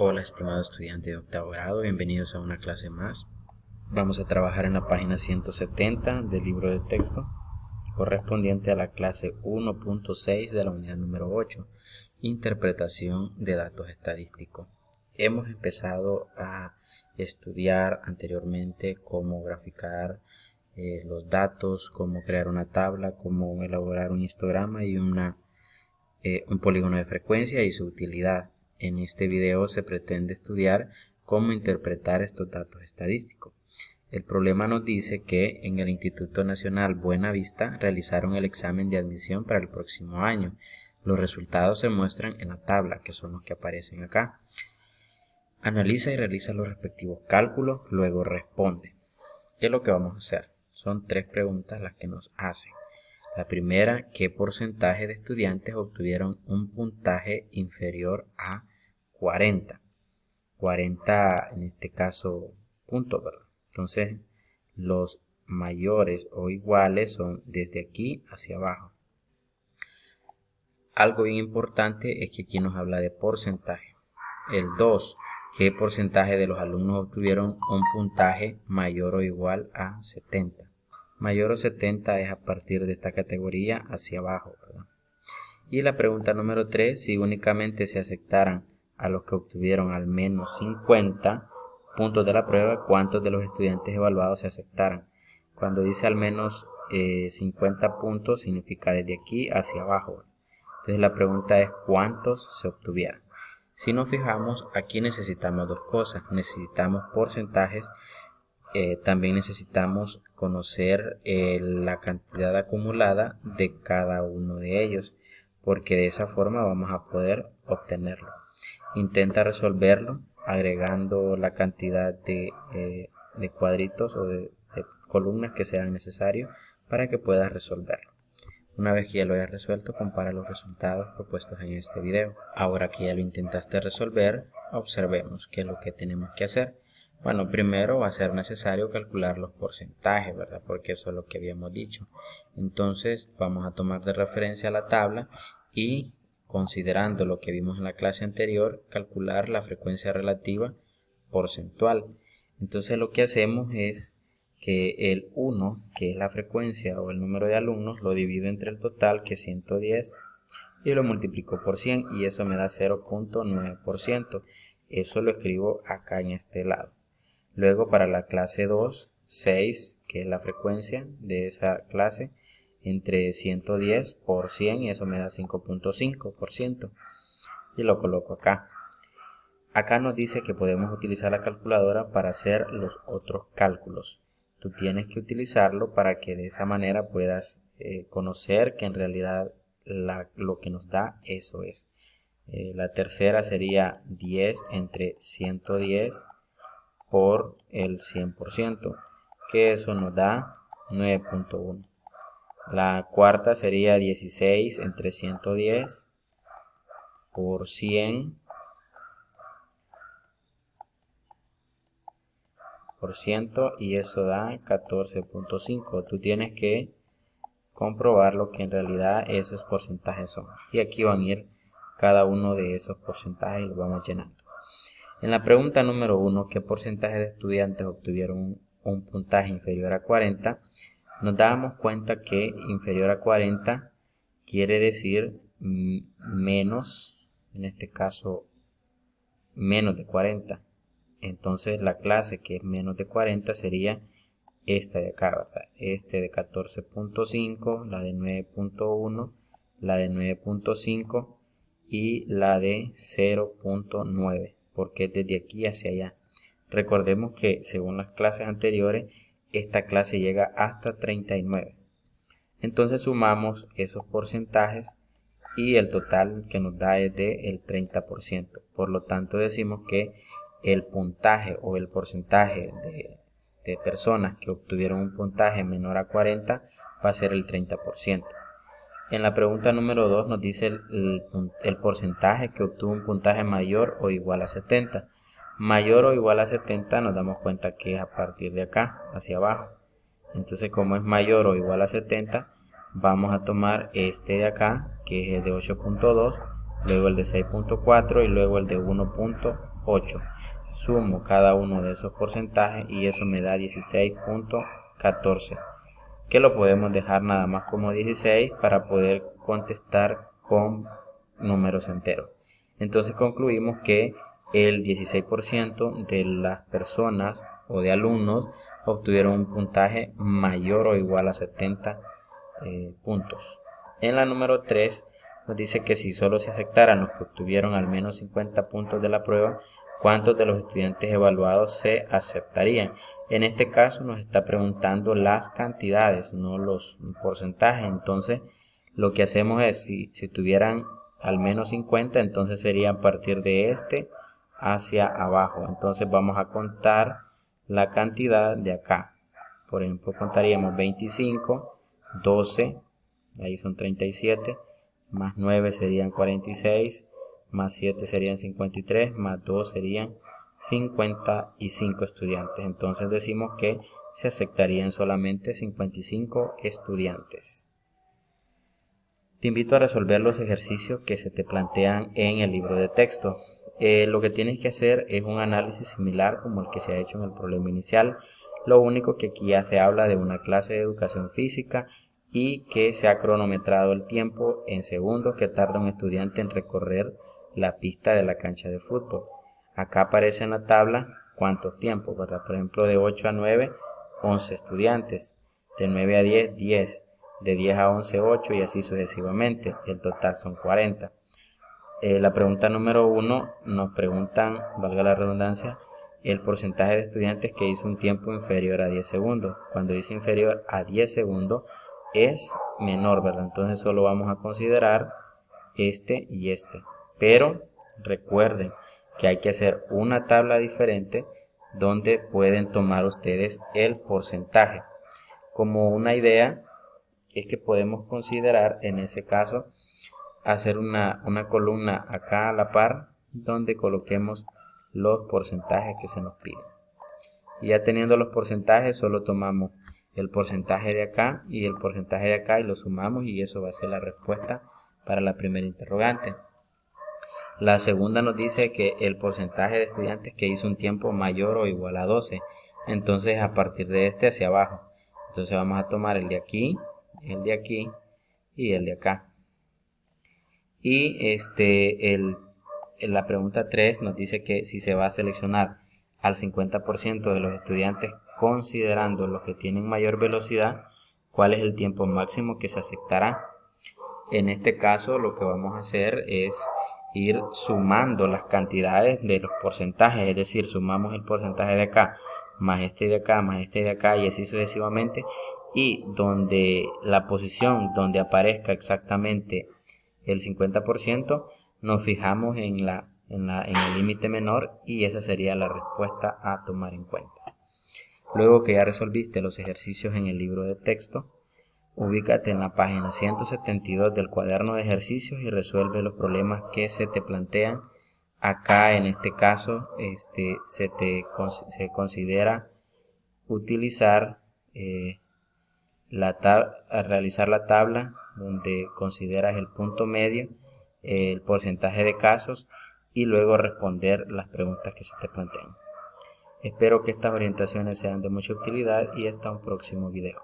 Hola estimado estudiante de octavo grado, bienvenidos a una clase más. Vamos a trabajar en la página 170 del libro de texto, correspondiente a la clase 1.6 de la unidad número 8, interpretación de datos estadísticos. Hemos empezado a estudiar anteriormente cómo graficar los datos, cómo crear una tabla, cómo elaborar un histograma y un polígono de frecuencia y su utilidad. En este video se pretende estudiar cómo interpretar estos datos estadísticos. El problema nos dice que en el Instituto Nacional Buenavista realizaron el examen de admisión para el próximo año. Los resultados se muestran en la tabla, que son los que aparecen acá. Analiza y realiza los respectivos cálculos, luego responde. ¿Qué es lo que vamos a hacer? Son 3 preguntas las que nos hacen. La primera, ¿qué porcentaje de estudiantes obtuvieron un puntaje inferior a 40? 40 en este caso puntos, ¿verdad? Entonces los mayores o iguales son desde aquí hacia abajo. Algo bien importante es que aquí nos habla de porcentaje. El 2, ¿qué porcentaje de los alumnos obtuvieron un puntaje mayor o igual a 70? Mayor o 70 es a partir de esta categoría hacia abajo, ¿verdad? Y la pregunta número 3, si únicamente se aceptaran a los que obtuvieron al menos 50 puntos de la prueba, ¿cuántos de los estudiantes evaluados se aceptaran? Cuando dice al menos 50 puntos, significa desde aquí hacia abajo. Entonces la pregunta es ¿cuántos se obtuvieran? Si nos fijamos, aquí necesitamos dos cosas. Necesitamos porcentajes. También necesitamos conocer la cantidad acumulada de cada uno de ellos, porque de esa forma vamos a poder obtenerlo. Intenta resolverlo agregando la cantidad de cuadritos o de columnas que sean necesarios para que puedas resolverlo. Una vez que ya lo hayas resuelto, compara los resultados propuestos en este video. Ahora que ya lo intentaste resolver, observemos qué es lo que tenemos que hacer. Bueno, primero va a ser necesario calcular los porcentajes, ¿verdad? Porque eso es lo que habíamos dicho. Entonces vamos a tomar de referencia la tabla y, considerando lo que vimos en la clase anterior, calcular la frecuencia relativa porcentual. Entonces lo que hacemos es que el 1, que es la frecuencia o el número de alumnos, lo divido entre el total, que es 110, y lo multiplico por 100 y eso me da 0.9%. Eso lo escribo acá en este lado. Luego para la clase 2, 6, que es la frecuencia de esa clase, entre 110 por 100 y eso me da 5.5%. Y lo coloco acá. Acá nos dice que podemos utilizar la calculadora para hacer los otros cálculos. Tú tienes que utilizarlo para que de esa manera puedas conocer que en realidad lo que nos da eso es. La tercera sería 10 entre 110 por el 100%, que eso nos da 9.1. La cuarta sería 16 entre 110 por 100 y eso da 14.5. Tú tienes que comprobar lo que en realidad esos porcentajes son. Y aquí van a ir cada uno de esos porcentajes y los vamos llenando. En la pregunta número 1, ¿qué porcentaje de estudiantes obtuvieron un puntaje inferior a 40? Nos damos cuenta que inferior a 40 quiere decir menos, en este caso menos de 40. Entonces la clase que es menos de 40 sería esta de acá, ¿verdad? Este de 14.5, la de 9.1, la de 9.5 y la de 0.9, porque es desde aquí hacia allá. Recordemos que según las clases anteriores, esta clase llega hasta 39. Entonces sumamos esos porcentajes y el total que nos da es del 30%. Por lo tanto decimos que el puntaje o el porcentaje de personas que obtuvieron un puntaje menor a 40 va a ser el 30%. En la pregunta número 2 nos dice el porcentaje que obtuvo un puntaje mayor o igual a 70. Mayor o igual a 70 nos damos cuenta que es a partir de acá hacia abajo. Entonces como es mayor o igual a 70, vamos a tomar este de acá, que es el de 8.2, luego el de 6.4 y luego el de 1.2. 8. Sumo cada uno de esos porcentajes y eso me da 16.14, que lo podemos dejar nada más como 16 para poder contestar con números enteros. Entonces concluimos que el 16% de las personas o de alumnos obtuvieron un puntaje mayor o igual a 70 puntos. En la número 3 nos dice que si solo se aceptaran los que obtuvieron al menos 50 puntos de la prueba, ¿cuántos de los estudiantes evaluados se aceptarían? En este caso nos está preguntando las cantidades, no los porcentajes. Entonces lo que hacemos es, si tuvieran al menos 50, entonces sería a partir de este hacia abajo. Entonces vamos a contar la cantidad de acá. Por ejemplo, contaríamos 25, 12, ahí son 37, más 9 serían 46, más 7 serían 53, más 2 serían 55 estudiantes. Entonces decimos que se aceptarían solamente 55 estudiantes. Te invito a resolver los ejercicios que se te plantean en el libro de texto. Lo que tienes que hacer es un análisis similar como el que se ha hecho en el problema inicial. Lo único que aquí ya se habla de una clase de educación física y que se ha cronometrado el tiempo en segundos que tarda un estudiante en recorrer la pista de la cancha de fútbol. Acá aparece en la tabla cuántos tiempos, ¿verdad? Por ejemplo, de 8 a 9, 11 estudiantes. De 9 a 10, 10. De 10 a 11, 8 y así sucesivamente. El total son 40. La pregunta número 1 nos preguntan, valga la redundancia, el porcentaje de estudiantes que hizo un tiempo inferior a 10 segundos. Cuando dice inferior a 10 segundos es menor, ¿verdad? Entonces solo vamos a considerar este y este. Pero recuerden que hay que hacer una tabla diferente donde pueden tomar ustedes el porcentaje. Como una idea es que podemos considerar en ese caso hacer una columna acá a la par donde coloquemos los porcentajes que se nos piden. Y ya teniendo los porcentajes solo tomamos el porcentaje de acá y el porcentaje de acá y lo sumamos y eso va a ser la respuesta para la primera interrogante. La segunda nos dice que el porcentaje de estudiantes que hizo un tiempo mayor o igual a 12. Entonces a partir de este hacia abajo. Entonces vamos a tomar el de aquí y el de acá. Y en la pregunta 3 nos dice que si se va a seleccionar al 50% de los estudiantes considerando los que tienen mayor velocidad, ¿cuál es el tiempo máximo que se aceptará? En este caso lo que vamos a hacer es ir sumando las cantidades de los porcentajes, es decir, sumamos el porcentaje de acá, más este de acá, más este de acá y así sucesivamente, y donde la posición donde aparezca exactamente el 50% nos fijamos en el límite menor y esa sería la respuesta a tomar en cuenta. Luego que ya resolviste los ejercicios en el libro de texto, ubícate en la página 172 del cuaderno de ejercicios y resuelve los problemas que se te plantean. Acá en este caso se considera utilizar realizar la tabla donde consideras el punto medio, el porcentaje de casos y luego responder las preguntas que se te plantean. Espero que estas orientaciones sean de mucha utilidad y hasta un próximo video.